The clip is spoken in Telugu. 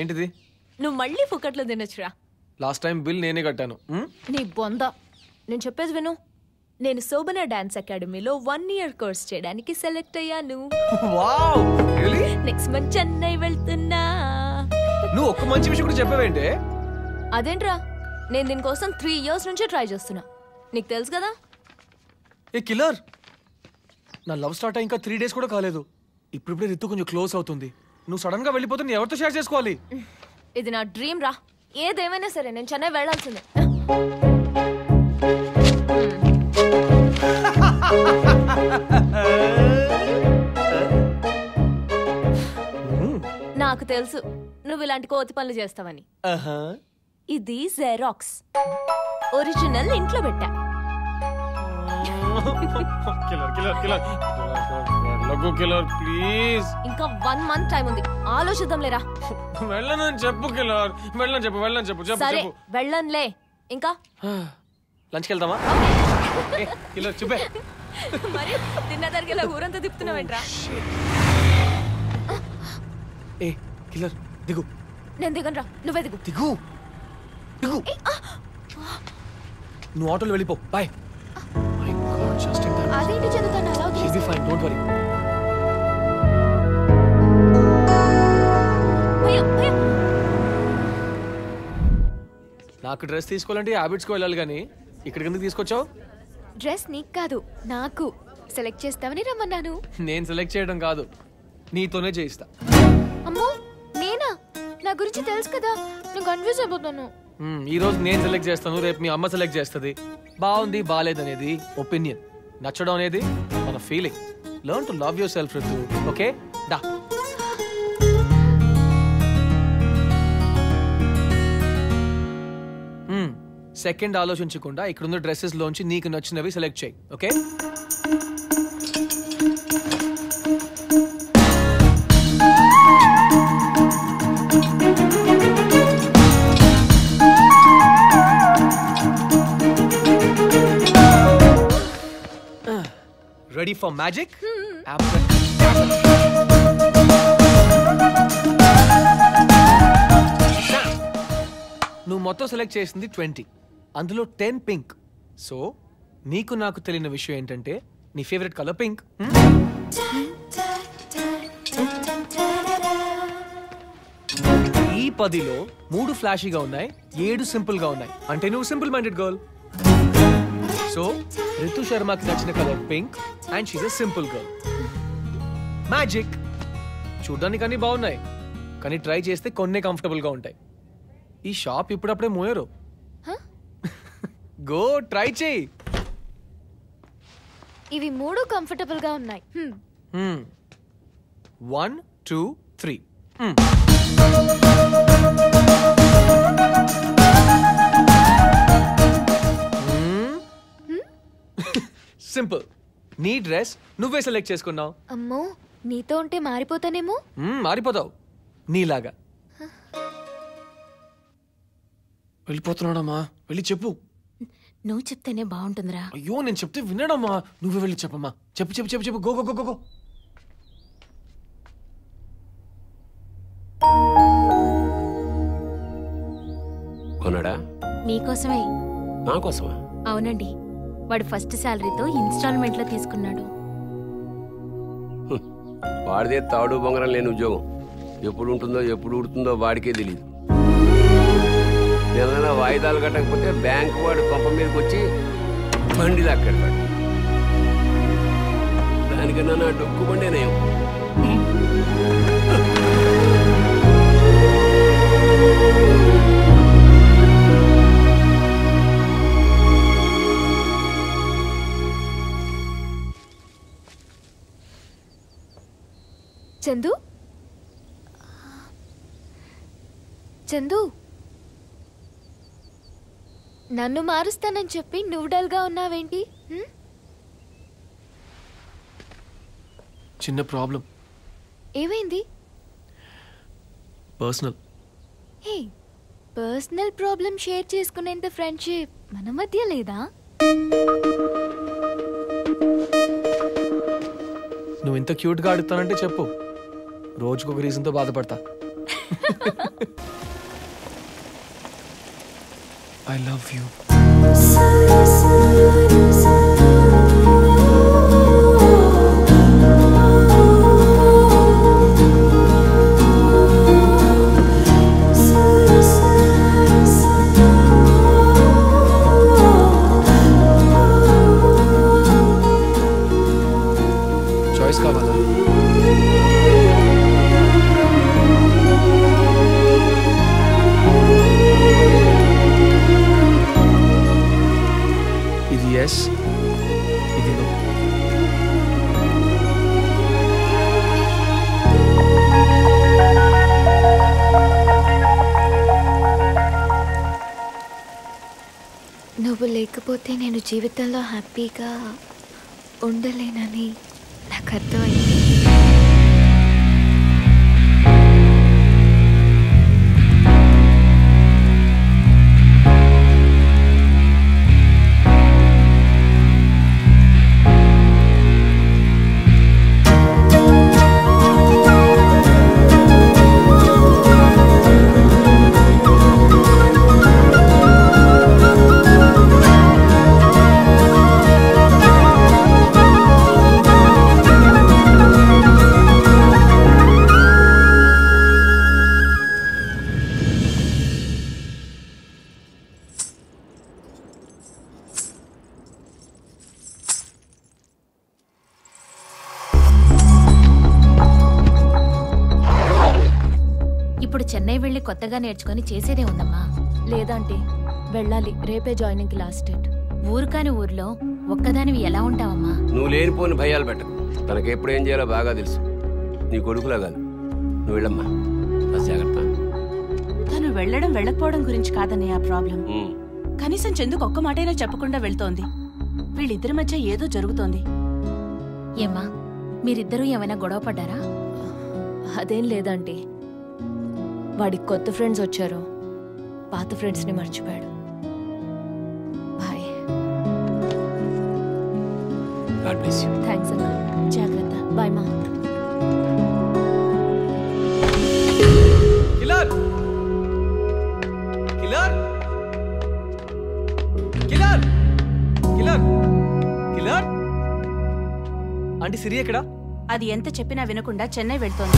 ఏంటిది? నువ్వు మళ్ళీ ఫుకట్లో తినొచ్చురా. లాస్ట్ టైం బిల్ నేనే కట్టాను. నీ బొంద. నేను చెప్పేది విను. నేను శోభన డాన్స్ అకాడమీలో 1 year కోర్స్ చేయడానికి సెలెక్ట్ అయ్యాను. Wow really? Next month Chennai వెళ్తున్నా. నువ్వు ఒక్క మంచి విషయం కూడా చెప్పావేంటే? అదేంట్రా, నేను దీనికోసం 3 years నుంచి ట్రై చేస్తున్నా. నీకు తెలుసు కదా. ఏ కిల్లర్, నా లవ్ స్టార్ట్ అయ్యి ఇంకా 3 days కూడా కాలేదు. ఇప్పుడిప్పుడే రితు కొంచెం క్లోజ్ అవుతుంది. నువ్వు సడన్ గా వెళ్ళిపోతే నేను ఎవరితో షేర్ చేసుకోవాలి? ఇది నా డ్రీమ్ రా. ఏదేమైనా సరే నేను చెన్నై వెళ్లాల్సిందే. నాకు తెలుసు నువ్వు ఇలాంటి కోతి పనులు చేస్తావని. ఇది జెరాక్స్, ఒరిజినల్ ఇంట్లో పెట్టా. ఇంకా 1 month టైం ఉంది, ఆలోచిద్దాం లేరా. వెళ్ళనని చెప్పు కిల్లర్, వెళ్ళని చెప్పు, వెళ్ళని చెప్పు. సరే వెళ్ళనులే. ఇంకా లంచ్కి వెళ్దామా? కిల్లర్ చెప్పే. మరి తిన్నదానికి ఇలా ఊరంతా తిప్పుతున్నావేంట్రా? ఏ కిల్లర్ దిగు. నేను దిగనరా, నువ్వే దిగు. దిగు దిగు. నువ్వు ఆటోలో వెళ్ళిపో. Bye. My god, just in time. అదేంటి చదువుతాను అలా వదిలేసి. She'll be fine, don't worry. నాకు డ్రెస్ తీసుకోవాలంటే హ్యాబిట్స్కి వెళ్ళాలి కానీ ఇక్కడికి ఎందుకు తీసుకొచ్చావు? డ్రెస్ నీకు కాదు నాకు సెలెక్ట్ చేస్తావని రమ్మన్నాను. నేను సెలెక్ట్ చేయడం కాదు, నీతోనే చేయిస్తా. అమ్మో నేనా? నా గురించి తెలుసు కదా, నేను కన్ఫ్యూజ్ అయిపోతాను. ఈ రోజు నేను సెలెక్ట్ చేస్తాను, రేపు మీ అమ్మ సెలెక్ట్ చేస్తుంది. బాగుంది బాగాలేదనేది ఒపీనియన్, నచ్చడం అనేది మన feeling. Learn to love your self Ritu. Okay డా. సెకండ్ ఆలోచించకుండా ఇక్కడున్న డ్రెస్సెస్ లోంచి నీకు నచ్చినవి సెలెక్ట్ చేయి. ఓకే? Ready for magic? నువ్వు మొత్తం సెలెక్ట్ చేసింది 20, అందులో 10 పింక్. సో నీకు నాకు తెలియని విషయం ఏంటంటే నీ ఫేవరెట్ కలర్ పింక్. ఈ 10లో 3 ఫ్లాషీగా ఉన్నాయి, 7 సింపుల్ గా ఉన్నాయి. అంటే నువ్వు simple minded girl. So Ritu శర్మకి నచ్చిన colour pink and she's a simple girl. Magic. చూడ్డానికి అన్ని బాగున్నాయి కానీ ట్రై చేస్తే కొన్నే కంఫర్టబుల్ గా ఉంటాయి. ఈ షాప్ ఇప్పుడప్పుడే మోయరు. గో ట్రై చేయి. ఇవి 3 కంఫర్టబుల్ గా ఉన్నాయి. 1 2 3. సింపుల్. నీ డ్రెస్ నువ్వే సెలెక్ట్ చేసుకున్నావు. అమ్మో, నీతో ఉంటే మారిపోతానేమో. మారిపోతావు నీలాగా. వెళ్ళిపోతున్నాడమ్మా, వెళ్ళి చెప్పు. నువ్వు చెప్తేనే బాగుంటుందిరా. అయ్యో నేను చెప్తే వినడమ్మా, నువ్వే వెళ్ళి చెప్పమ్మా. చెప్పు చెప్పు చెప్పు చెప్పు. Go go go go. కొన్నాడా? మీకోసమే. నా కోసమా? అవునండి, వాడు ఫస్ట్ శాలరీతో ఇన్స్టాల్మెంట్ లో తీసుకున్నాడు. వాడిదే తాడు బొంగరం లేని ఉద్యోగం. ఎప్పుడు ఉంటుందో ఎప్పుడు ఉడుతుందో వాడికే తెలియదు. ఏదైనా వాయిదాలు కట్టకపోతే బ్యాంకు వాడు కొంప మీదకి వచ్చి బండి లాక్కెడతాడు. దానికన్నా నా డొక్కు బండేనేం. చందు, చందు, నన్ను మారుస్తానని చెప్పి నువ్వు డల్గా ఉన్నావేంటి? చిన్న ప్రాబ్లం. ఏమైంది? పర్సనల్. హే, పర్సనల్ ప్రాబ్లం షేర్ చేసుకునేంత ఫ్రెండ్షిప్ మన మధ్య లేదా? నువ్వు ఇంత క్యూట్గా అడుగుతానంటే చెప్పు, రోజుకొక రీజన్తో బాధపడతా. I love you. Choice కావాలా? ఇది yes, ఇది no. నువ్వు లేకపోతే నేను జీవితంలో హ్యాపీగా ఉండలేనని నాకు అర్థమైంది. ఇప్పుడు చెన్నై వెళ్ళి కొత్తగా నేర్చుకొని చేసేదే ఉందమ్మా. లేదంటే వెళ్ళాలి, రేపే జాయినింగ్కి లాస్ట్ డేట్. ఊరు కాని ఊర్లో ఒక్కదానివి ఎలా ఉంటావమ్మా? నువ్వు లేనిపోని భయాలు పెట్టకు. తనకి ఎప్పుడు ఏం చేయాలో బాగా తెలుసు. నీ కొడుకులా కాదు. నువ్వు వెళ్ళమ్మా, బస్ జాగ్రత్త. తను వెళ్ళడం వెళ్ళకపోవడం గురించి కాదని ఆ ప్రాబ్లం. కనీసం చందుకు ఒక్క మాటైనా చెప్పకుండా వెళ్తోంది. వీళ్ళిద్దరి మధ్య ఏదో జరుగుతోంది. ఏమ్మా, మీరిద్దరూ ఏమైనా గొడవ పడ్డారా? అదేం లేదంటే వాడికి కొత్త ఫ్రెండ్స్ వచ్చారు, పాత ఫ్రెండ్స్ని మర్చిపోయాడు. Bye. God bless you. Thanks uncle. జాగ్రత్త. బాయ్ మా. Killer killer killer killer killer. Aunty Siri ఎక్కడా? అది ఎంత చెప్పినా వినకుండా చెన్నై వెళ్తోంది.